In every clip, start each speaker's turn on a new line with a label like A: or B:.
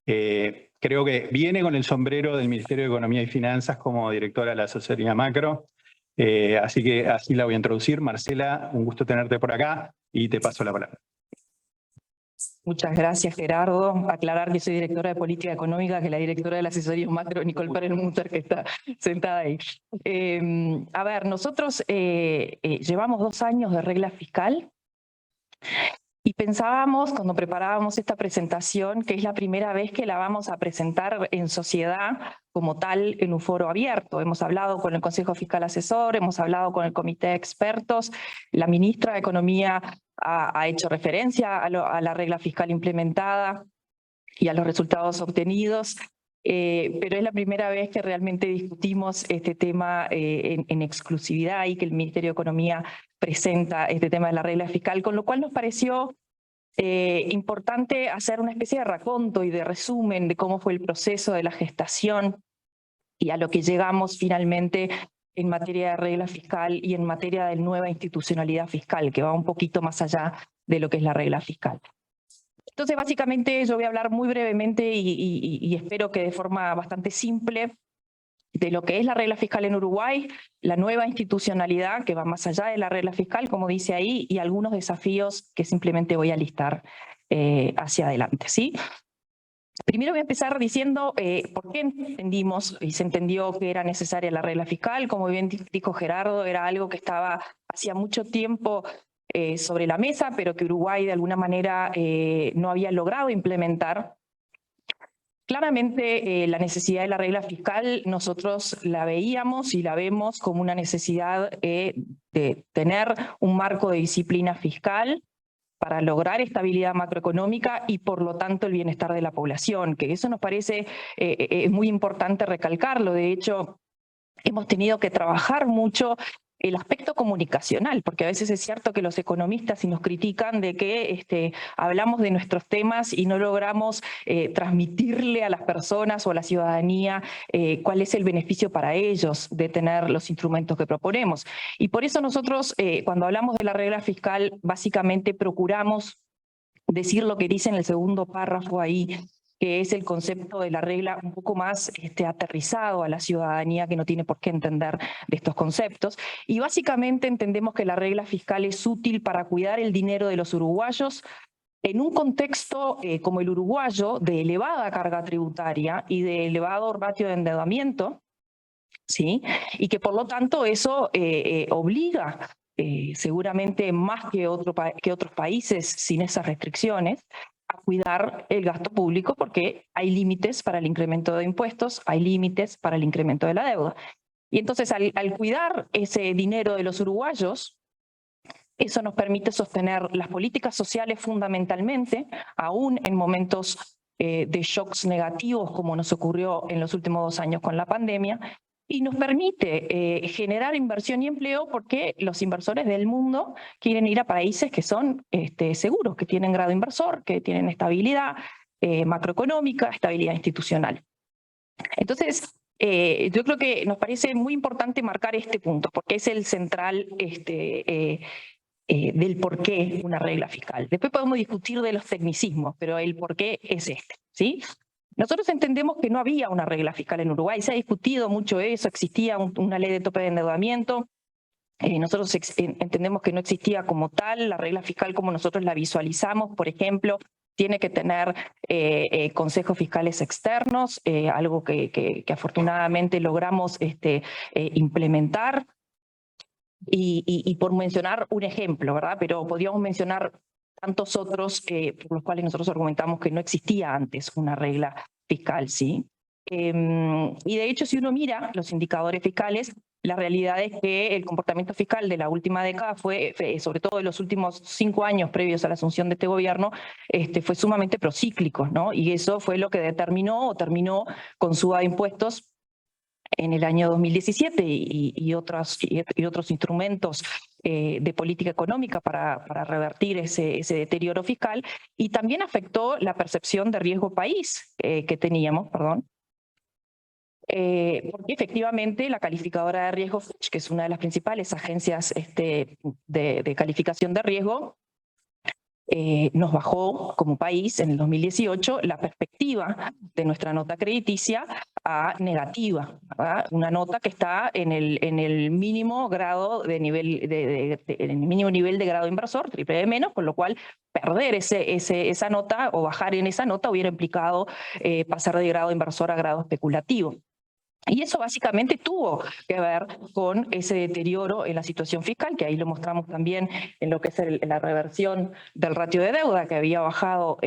A: Creo que viene con el sombrero del Ministerio de Economía y Finanzas como directora de la asesoría macro. Así que así la voy a introducir. Marcela, un gusto tenerte por acá y te paso la palabra.
B: Muchas gracias, Gerardo. Aclarar que soy directora de Política Económica, que la directora de la asesoría macro, Nicole Perelmuter, que está sentada ahí. A ver, nosotros llevamos 2 años de regla fiscal y pensábamos, cuando preparábamos esta presentación, que es la primera vez que la vamos a presentar en sociedad como tal en un foro abierto. Hemos hablado con el Consejo Fiscal Asesor, hemos hablado con el Comité de Expertos, la ministra de Economía ha hecho referencia a la regla fiscal implementada y a los resultados obtenidos, pero es la primera vez que realmente discutimos este tema en exclusividad y que el Ministerio de Economía presenta este tema de la regla fiscal, con lo cual nos pareció importante hacer una especie de raconto y de resumen de cómo fue el proceso de la gestación y a lo que llegamos finalmente en materia de regla fiscal y en materia de nueva institucionalidad fiscal, que va un poquito más allá de lo que es la regla fiscal. Entonces, básicamente, yo voy a hablar muy brevemente y espero que de forma bastante simple de lo que es la regla fiscal en Uruguay, la nueva institucionalidad que va más allá de la regla fiscal, como dice ahí, y algunos desafíos que simplemente voy a listar hacia adelante, ¿sí? Primero voy a empezar diciendo por qué entendimos y se entendió que era necesaria la regla fiscal. Como bien dijo Gerardo, era algo que estaba hacía mucho tiempo sobre la mesa, pero que Uruguay de alguna manera no había logrado implementar. Claramente la necesidad de la regla fiscal nosotros la veíamos y la vemos como una necesidad de tener un marco de disciplina fiscal para lograr estabilidad macroeconómica y por lo tanto el bienestar de la población, que eso nos parece muy importante recalcarlo. De hecho, hemos tenido que trabajar mucho el aspecto comunicacional, porque a veces es cierto que los economistas nos critican de que hablamos de nuestros temas y no logramos transmitirle a las personas o a la ciudadanía cuál es el beneficio para ellos de tener los instrumentos que proponemos. Y por eso nosotros, cuando hablamos de la regla fiscal, básicamente procuramos decir lo que dice en el segundo párrafo ahí, que es el concepto de la regla un poco más aterrizado a la ciudadanía que no tiene por qué entender de estos conceptos. Y básicamente entendemos que la regla fiscal es útil para cuidar el dinero de los uruguayos en un contexto como el uruguayo, de elevada carga tributaria y de elevado ratio de endeudamiento, ¿sí? Y que por lo tanto eso obliga, seguramente más que otros países sin esas restricciones, a cuidar el gasto público porque hay límites para el incremento de impuestos, hay límites para el incremento de la deuda. Y entonces al cuidar ese dinero de los uruguayos, eso nos permite sostener las políticas sociales fundamentalmente, aún en momentos de shocks negativos como nos ocurrió en los últimos 2 años con la pandemia, y nos permite generar inversión y empleo porque los inversores del mundo quieren ir a países que son seguros, que tienen grado inversor, que tienen estabilidad macroeconómica, estabilidad institucional. Entonces, yo creo que nos parece muy importante marcar este punto, porque es el central del por qué una regla fiscal. Después podemos discutir de los tecnicismos, pero el por qué es ¿sí? Nosotros entendemos que no había una regla fiscal en Uruguay, se ha discutido mucho eso, existía una ley de tope de endeudamiento, nosotros entendemos que no existía como tal, la regla fiscal como nosotros la visualizamos, por ejemplo, tiene que tener consejos fiscales externos, algo que afortunadamente logramos implementar, y por mencionar un ejemplo, ¿verdad? Pero podríamos mencionar tantos otros por los cuales nosotros argumentamos que no existía antes una regla fiscal, ¿sí? Y de hecho, si uno mira los indicadores fiscales, la realidad es que el comportamiento fiscal de la última década fue, sobre todo en los últimos 5 años previos a la asunción de este gobierno, fue sumamente procíclico, ¿no? Y eso fue lo que determinó o terminó con suba de impuestos en el año 2017 y otros instrumentos de política económica para revertir ese deterioro fiscal, y también afectó la percepción de riesgo país que teníamos, porque efectivamente la calificadora de riesgo, Fitch, que es una de las principales agencias de calificación de riesgo, nos bajó como país en el 2018 la perspectiva de nuestra nota crediticia a negativa, ¿verdad? Una nota que está en el mínimo grado de nivel en el mínimo nivel de grado inversor, BBB menos, con lo cual perder esa nota o bajar en esa nota hubiera implicado pasar de grado inversor a grado especulativo. Y eso básicamente tuvo que ver con ese deterioro en la situación fiscal, que ahí lo mostramos también en lo que es la reversión del ratio de deuda, que había bajado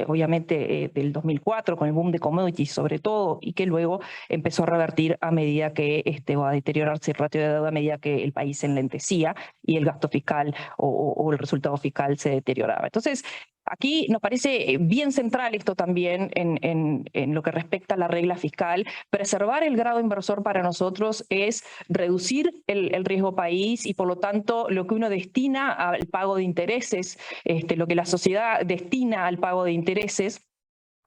B: obviamente del 2004 con el boom de commodities sobre todo, y que luego empezó a revertir a medida que, o a deteriorarse el ratio de deuda a medida que el país se enlentecía y el gasto fiscal o el resultado fiscal se deterioraba. Entonces, aquí nos parece bien central esto también en lo que respecta a la regla fiscal. Preservar el grado inversor para nosotros es reducir el riesgo país y por lo tanto lo que uno destina al pago de intereses, lo que la sociedad destina al pago de intereses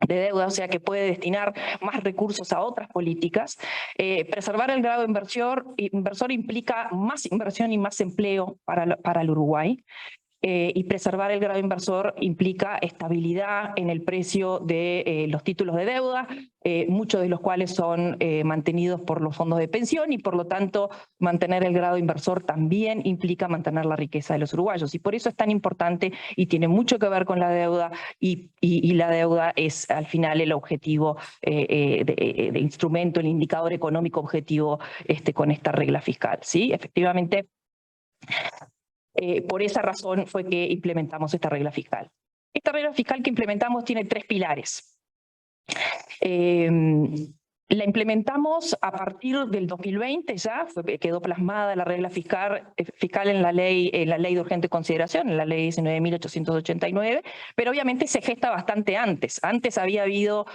B: de deuda, o sea que puede destinar más recursos a otras políticas. Preservar el grado inversor implica más inversión y más empleo para el Uruguay. Y preservar el grado inversor implica estabilidad en el precio de los títulos de deuda, muchos de los cuales son mantenidos por los fondos de pensión y por lo tanto mantener el grado inversor también implica mantener la riqueza de los uruguayos y por eso es tan importante y tiene mucho que ver con la deuda y la deuda es al final el objetivo de instrumento, el indicador económico objetivo con esta regla fiscal. ¿Sí? Efectivamente, por esa razón fue que implementamos esta regla fiscal. Esta regla fiscal que implementamos tiene 3 pilares. La implementamos a partir del 2020 ya, quedó plasmada la regla fiscal en la ley de urgente consideración, en la ley 19.889, pero obviamente se gesta bastante antes. Antes había habido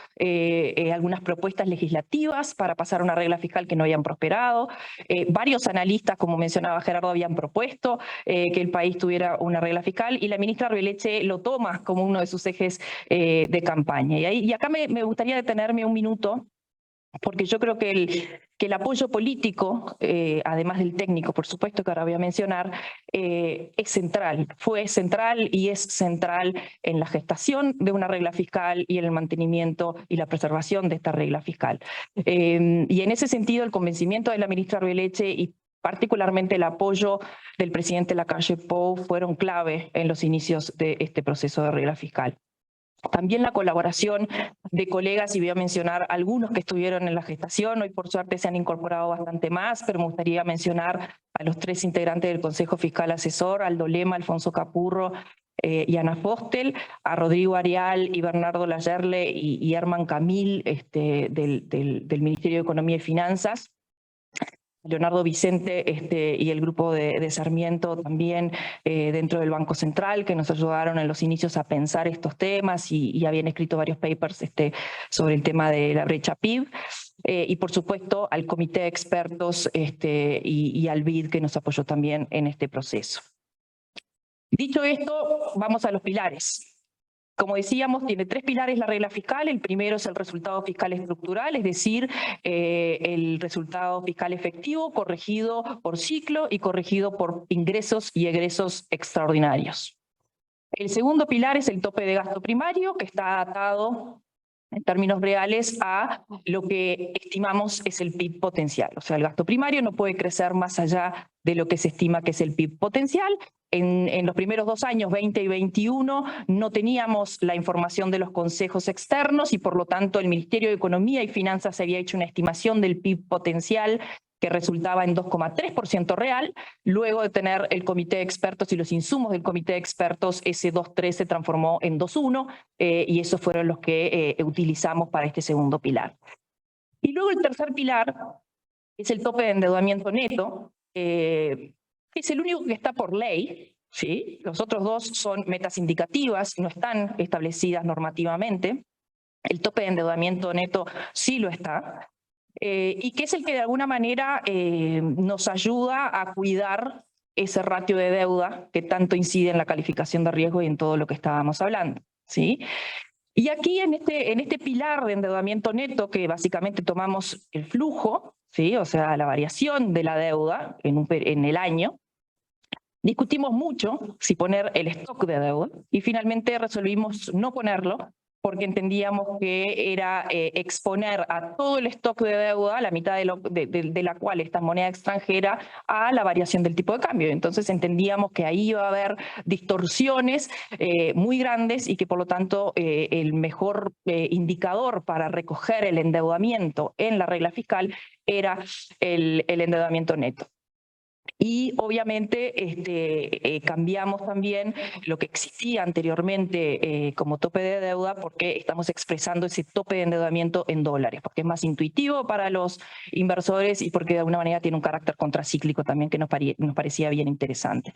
B: algunas propuestas legislativas para pasar una regla fiscal que no habían prosperado. Varios analistas, como mencionaba Gerardo, habían propuesto que el país tuviera una regla fiscal y la ministra Arbeleche lo toma como uno de sus ejes de campaña. Y acá me gustaría detenerme un minuto porque yo creo que el apoyo político, además del técnico, por supuesto que ahora voy a mencionar, es central, fue central y es central en la gestación de una regla fiscal y en el mantenimiento y la preservación de esta regla fiscal. Y en ese sentido, el convencimiento de la ministra Arbeleche y particularmente el apoyo del presidente Lacalle Pou fueron clave en los inicios de este proceso de regla fiscal. También la colaboración de colegas, y voy a mencionar algunos que estuvieron en la gestación, hoy por suerte se han incorporado bastante más, pero me gustaría mencionar a los 3 integrantes del Consejo Fiscal Asesor, Aldo Lema, Alfonso Capurro y Ana Fostel, a Rodrigo Arial y Bernardo Layerle y Herman Camil del Ministerio de Economía y Finanzas. Leonardo Vicente y el grupo de Sarmiento también dentro del Banco Central, que nos ayudaron en los inicios a pensar estos temas y habían escrito varios papers sobre el tema de la brecha PIB. Y por supuesto al Comité de Expertos y al BID que nos apoyó también en este proceso. Dicho esto, vamos a los pilares. Como decíamos, tiene 3 pilares la regla fiscal. El primero es el resultado fiscal estructural, es decir, el resultado fiscal efectivo corregido por ciclo y corregido por ingresos y egresos extraordinarios. El segundo pilar es el tope de gasto primario, que está atado en términos reales a lo que estimamos es el PIB potencial. O sea, el gasto primario no puede crecer más allá de lo que se estima que es el PIB potencial. En los primeros 2 años, 20 y 21, no teníamos la información de los consejos externos y por lo tanto el Ministerio de Economía y Finanzas había hecho una estimación del PIB potencial que resultaba en 2,3% real. Luego de tener el comité de expertos y los insumos del comité de expertos, ese 2,3 se transformó en 2,1 y esos fueron los que utilizamos para este segundo pilar. Y luego el tercer pilar es el tope de endeudamiento neto, que es el único que está por ley, ¿sí? Los otros 2 son metas indicativas, no están establecidas normativamente. El tope de endeudamiento neto sí lo está. Y que es el que de alguna manera nos ayuda a cuidar ese ratio de deuda que tanto incide en la calificación de riesgo y en todo lo que estábamos hablando, ¿sí? Y aquí en este pilar de endeudamiento neto, que básicamente tomamos el flujo, ¿sí? O sea, la variación de la deuda en el año, Discutimos mucho si poner el stock de deuda y finalmente resolvimos no ponerlo porque entendíamos que era exponer a todo el stock de deuda, la mitad de la cual está en moneda extranjera, a la variación del tipo de cambio. Entonces entendíamos que ahí iba a haber distorsiones muy grandes y que por lo tanto el mejor indicador para recoger el endeudamiento en la regla fiscal era el endeudamiento neto. Y obviamente cambiamos también lo que existía anteriormente como tope de deuda porque estamos expresando ese tope de endeudamiento en dólares, porque es más intuitivo para los inversores y porque de alguna manera tiene un carácter contracíclico también que nos parecía bien interesante.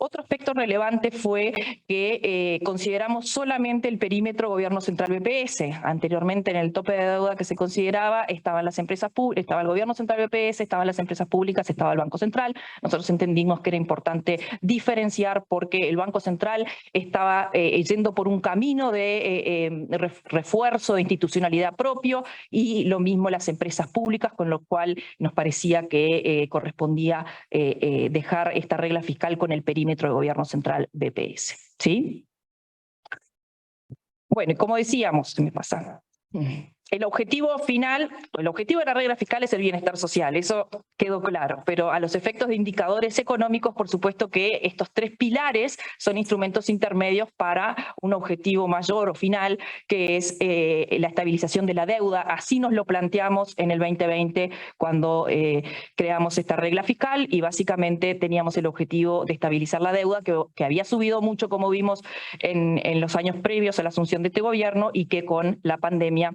B: Otro aspecto relevante fue que consideramos solamente el perímetro gobierno central BPS. Anteriormente en el tope de deuda que se consideraba estaban las empresas públicas, estaba el gobierno central BPS, estaban las empresas públicas, estaba el Banco Central. Nosotros entendimos que era importante diferenciar porque el Banco Central estaba yendo por un camino de refuerzo de institucionalidad propio y lo mismo las empresas públicas, con lo cual nos parecía que correspondía dejar esta regla fiscal con el perímetro del gobierno central BPS, ¿sí? Bueno, y como decíamos, se me pasa. El objetivo final, el objetivo de la regla fiscal es el bienestar social, eso quedó claro, pero a los efectos de indicadores económicos, por supuesto que estos tres pilares son instrumentos intermedios para un objetivo mayor o final, que es la estabilización de la deuda. Así nos lo planteamos en el 2020 cuando creamos esta regla fiscal y básicamente teníamos el objetivo de estabilizar la deuda que había subido mucho, como vimos en los años previos a la asunción de este gobierno y que con la pandemia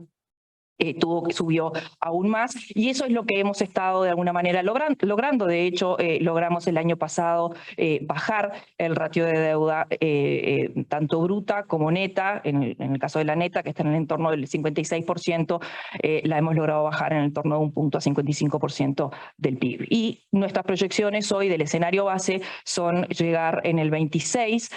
B: subió aún más, y eso es lo que hemos estado de alguna manera logrando. De hecho, logramos el año pasado bajar el ratio de deuda tanto bruta como neta. En el caso de la neta, que está en el entorno del 56%, la hemos logrado bajar en el entorno de un punto a 55% del PIB. Y nuestras proyecciones hoy del escenario base son llegar en el 26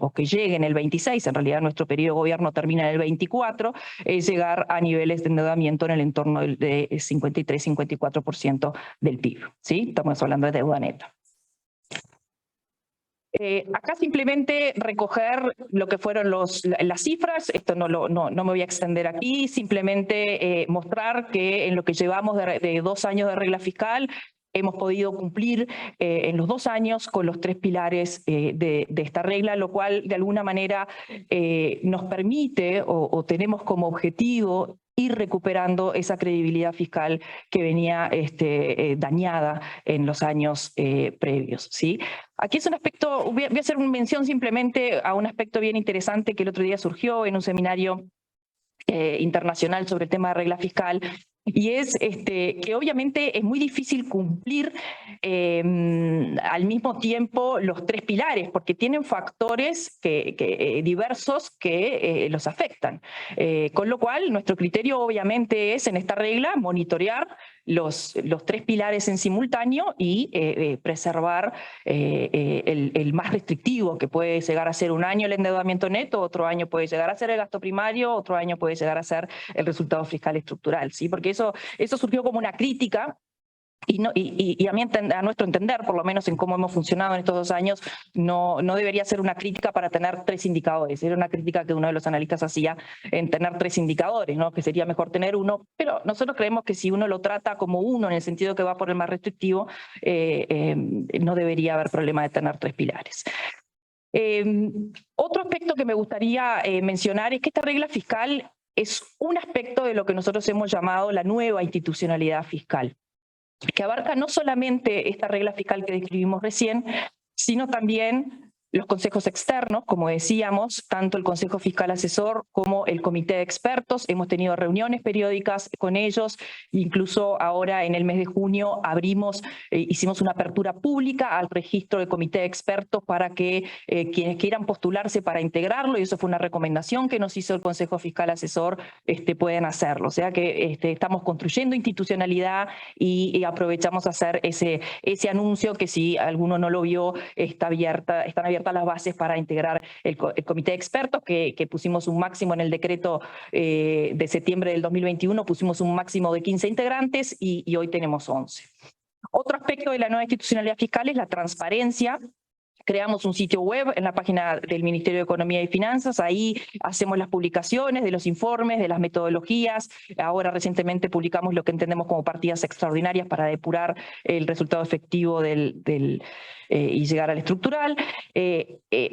B: o que llegue en el 26, en realidad nuestro periodo de gobierno termina en el 24, llegar a niveles de endeudamiento en el entorno de 53-54% del PIB. ¿Sí? Estamos hablando de deuda neta. Acá simplemente recoger lo que fueron las cifras, esto no me voy a extender aquí, simplemente mostrar que en lo que llevamos de 2 años de regla fiscal, hemos podido cumplir en los 2 años con los 3 pilares de esta regla, lo cual de alguna manera nos permite o tenemos como objetivo ir recuperando esa credibilidad fiscal que venía dañada en los años previos, ¿sí? Aquí es un aspecto, voy a hacer una mención simplemente a un aspecto bien interesante que el otro día surgió en un seminario internacional sobre el tema de regla fiscal, y es que obviamente es muy difícil cumplir al mismo tiempo los 3 pilares, porque tienen factores diversos que los afectan. Con lo cual, nuestro criterio obviamente es en esta regla monitorear los 3 pilares en simultáneo y preservar el más restrictivo, que puede llegar a ser un año el endeudamiento neto, otro año puede llegar a ser el gasto primario, otro año puede llegar a ser el resultado fiscal estructural, ¿sí? Porque eso surgió como una crítica. Y a nuestro entender, por lo menos en cómo hemos funcionado en estos 2 años, no debería ser una crítica para tener 3 indicadores. Era una crítica que uno de los analistas hacía en tener 3 indicadores, ¿no? Que sería mejor tener uno, pero nosotros creemos que si uno lo trata como uno, en el sentido que va por el más restrictivo, no debería haber problema de tener 3 pilares. Otro aspecto que me gustaría mencionar es que esta regla fiscal es un aspecto de lo que nosotros hemos llamado la nueva institucionalidad fiscal, que abarca no solamente esta regla fiscal que describimos recién, sino también los consejos externos, como decíamos, tanto el Consejo Fiscal Asesor como el Comité de Expertos. Hemos tenido reuniones periódicas con ellos, incluso ahora en el mes de junio hicimos una apertura pública al registro del Comité de Expertos para que quienes quieran postularse para integrarlo, y eso fue una recomendación que nos hizo el Consejo Fiscal Asesor, pueden hacerlo. O sea que estamos construyendo institucionalidad y aprovechamos a hacer ese anuncio que, si alguno no lo vio, están abiertas las bases para integrar el comité de expertos, que pusimos un máximo en el decreto de septiembre del 2021, pusimos un máximo de 15 integrantes y hoy tenemos 11. Otro aspecto de la nueva institucionalidad fiscal es la transparencia. Creamos un sitio web en la página del Ministerio de Economía y Finanzas, ahí hacemos las publicaciones de los informes, de las metodologías. Ahora recientemente publicamos lo que entendemos como partidas extraordinarias para depurar el resultado efectivo y llegar al estructural.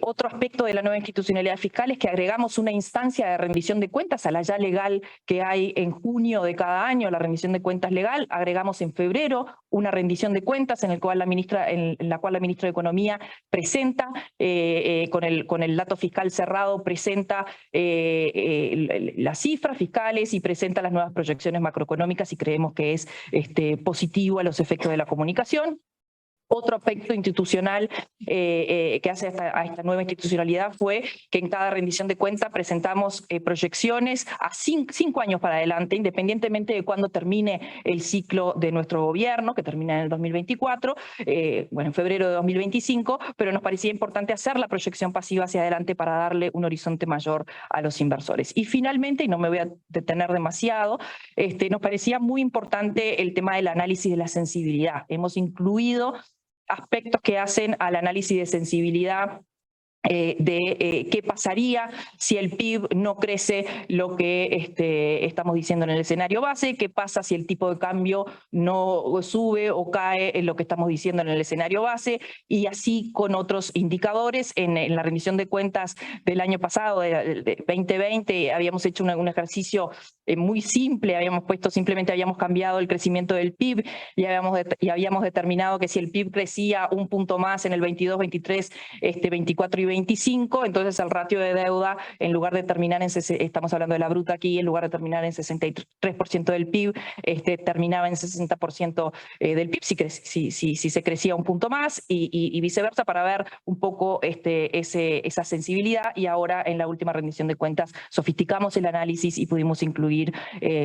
B: Otro aspecto de la nueva institucionalidad fiscal es que agregamos una instancia de rendición de cuentas a la ya legal que hay en junio de cada año, la rendición de cuentas legal. Agregamos en febrero una rendición de cuentas en la cual la ministra de Economía presenta, con el dato fiscal cerrado, presenta las cifras fiscales y presenta las nuevas proyecciones macroeconómicas, y creemos que es positivo a los efectos de la comunicación. Otro aspecto institucional que hace a esta nueva institucionalidad fue que en cada rendición de cuentas presentamos proyecciones a 5 años para adelante, independientemente de cuándo termine el ciclo de nuestro gobierno, que termina en el 2024, en febrero de 2025, pero nos parecía importante hacer la proyección pasiva hacia adelante para darle un horizonte mayor a los inversores. Y finalmente, y no me voy a detener demasiado, nos parecía muy importante el tema del análisis de la sensibilidad. Hemos incluido aspectos que hacen al análisis de sensibilidad qué pasaría si el PIB no crece lo que estamos diciendo en el escenario base, qué pasa si el tipo de cambio no sube o cae en lo que estamos diciendo en el escenario base, y así con otros indicadores. En la rendición de cuentas del año pasado, de 2020, habíamos hecho un ejercicio muy simple, simplemente habíamos cambiado el crecimiento del PIB y habíamos determinado que si el PIB crecía un punto más en el 22, 23, 24 y 25, entonces el ratio de deuda, en lugar de terminar estamos hablando de la bruta aquí, en lugar de terminar en 63% del PIB, terminaba en 60% del PIB si se crecía un punto más, y viceversa, para ver un poco esa sensibilidad. Y ahora en la última rendición de cuentas sofisticamos el análisis y pudimos incluir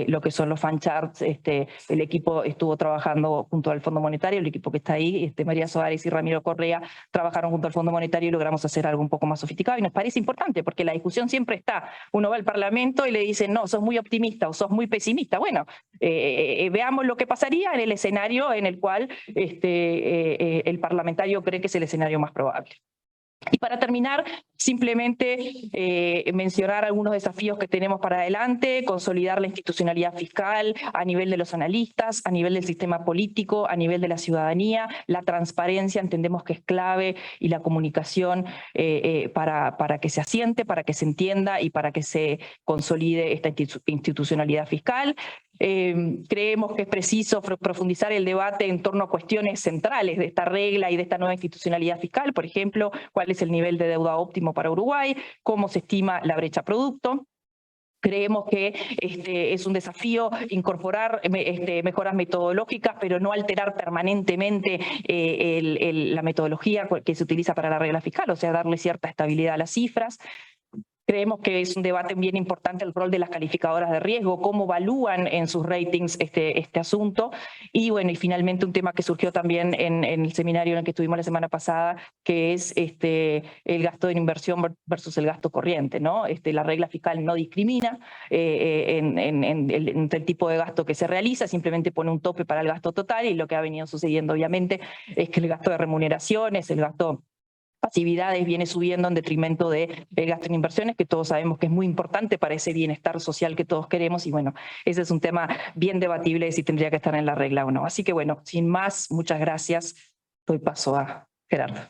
B: lo que son los fan charts. El equipo estuvo trabajando junto al Fondo Monetario, el equipo que está ahí, María Soares y Ramiro Correa, trabajaron junto al Fondo Monetario y logramos hacer algo un poco más sofisticado, y nos parece importante porque la discusión siempre está. Uno va al Parlamento y le dicen, no, sos muy optimista o sos muy pesimista. Bueno, veamos lo que pasaría en el escenario en el cual el parlamentario cree que es el escenario más probable. Y para terminar, simplemente mencionar algunos desafíos que tenemos para adelante: consolidar la institucionalidad fiscal a nivel de los analistas, a nivel del sistema político, a nivel de la ciudadanía. La transparencia entendemos que es clave, y la comunicación para que se asiente, para que se entienda y para que se consolide esta institucionalidad fiscal. Creemos que es preciso profundizar el debate en torno a cuestiones centrales de esta regla y de esta nueva institucionalidad fiscal. Por ejemplo, cuál es el nivel de deuda óptimo para Uruguay, cómo se estima la brecha producto. Creemos que es un desafío incorporar mejoras metodológicas, pero no alterar permanentemente la metodología que se utiliza para la regla fiscal, o sea, darle cierta estabilidad a las cifras. Creemos que es un debate bien importante el rol de las calificadoras de riesgo, cómo evalúan en sus ratings este asunto. Y bueno, y finalmente un tema que surgió también en el seminario en el que estuvimos la semana pasada, que es el gasto en inversión versus el gasto corriente, ¿no? La regla fiscal no discrimina entre el tipo de gasto que se realiza, simplemente pone un tope para el gasto total, y lo que ha venido sucediendo obviamente es que el gasto de remuneraciones, el gasto pasividades viene subiendo en detrimento del gasto en inversiones, que todos sabemos que es muy importante para ese bienestar social que todos queremos. Y bueno, ese es un tema bien debatible de si tendría que estar en la regla o no. Así que bueno, sin más, muchas gracias. Doy paso a Gerardo.